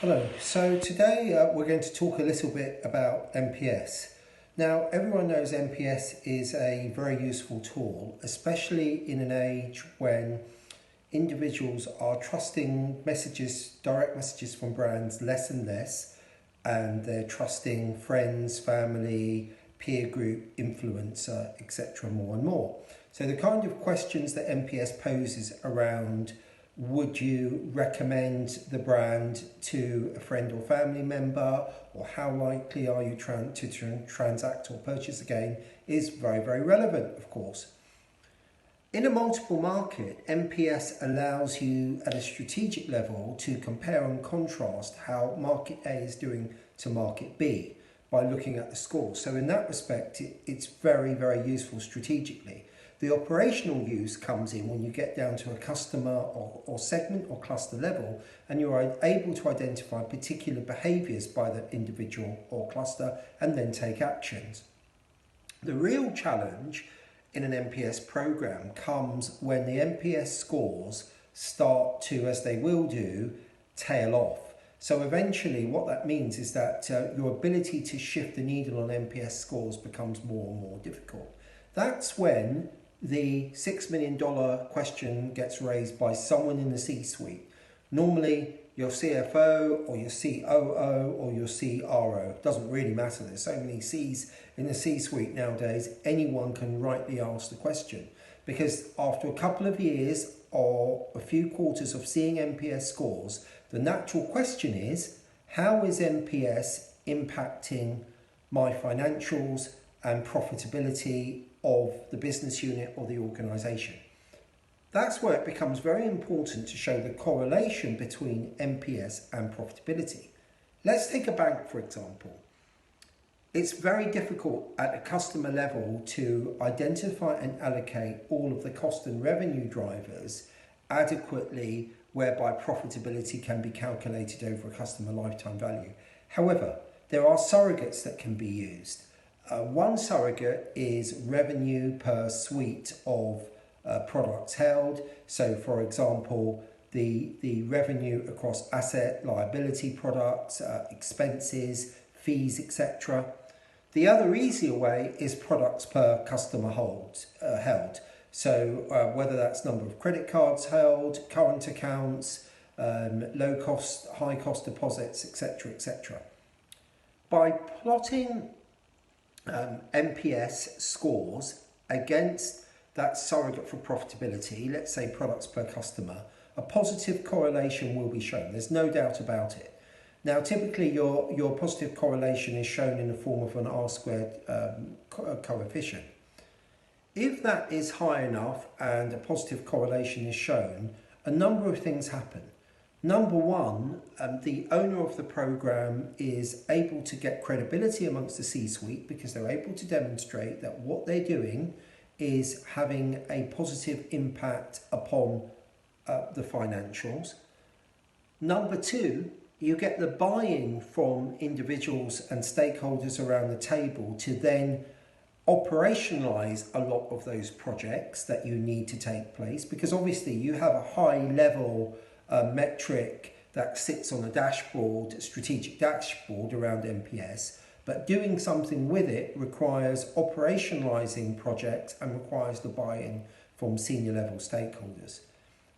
Hello, so today we're going to talk a little bit about NPS. Now, everyone knows NPS is a very useful tool, especially in an age when individuals are trusting messages, direct messages from brands less and less, and they're trusting friends, family, peer group, influencer, etc. more and more. So the kind of questions that NPS poses around: would you recommend the brand to a friend or family member, or how likely are you to transact or purchase again, is very, very relevant, of course. In a multiple market, NPS allows you at a strategic level to compare and contrast how market A is doing to market B by looking at the scores. So in that respect, it's very, very useful strategically. The operational use comes in when you get down to a customer or segment or cluster level, and you're able to identify particular behaviours by the individual or cluster and then take actions. The real challenge in an NPS program comes when the NPS scores start to, as they will do, tail off. So eventually what that means is that your ability to shift the needle on NPS scores becomes more and more difficult. That's when the $6 million question gets raised by someone in the C-suite. Normally your CFO or your COO or your CRO. Doesn't really matter. There's so many C's in the C-suite nowadays. Anyone can rightly ask the question, because after a couple of years or a few quarters of seeing NPS scores, the natural question is, how is NPS impacting my financials and profitability of the business unit or the organisation? That's where it becomes very important to show the correlation between NPS and profitability. Let's take a bank, for example. It's very difficult at a customer level to identify and allocate all of the cost and revenue drivers adequately, whereby profitability can be calculated over a customer lifetime value. However, there are surrogates that can be used. One surrogate is revenue per suite of products held. So for example, the revenue across asset, liability products, expenses, fees, etc. The other easier way is products per customer held. So whether that's number of credit cards held, current accounts, low cost, high cost deposits, etc., etc. By plotting NPS scores against that surrogate for profitability, let's say products per customer, a positive correlation will be shown. There's no doubt about it. Now, typically your positive correlation is shown in the form of an R-squared coefficient. If that is high enough and a positive correlation is shown, a number of things happen. Number one, the owner of the program is able to get credibility amongst the C-suite because they're able to demonstrate that what they're doing is having a positive impact upon the financials. Number two, you get the buy-in from individuals and stakeholders around the table to then operationalize a lot of those projects that you need to take place, because obviously you have a high level metric that sits on a dashboard, a strategic dashboard around NPS, but doing something with it requires operationalizing projects and requires the buy-in from senior level stakeholders.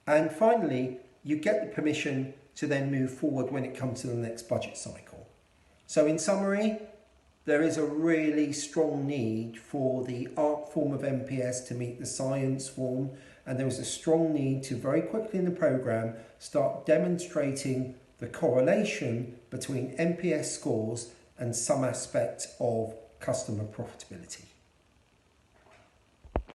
And finally, you get the permission to then move forward when it comes to the next budget cycle. So in summary, there is a really strong need for the art form of NPS to meet the science form, and there is a strong need to very quickly in the program start demonstrating the correlation between NPS scores and some aspect of customer profitability.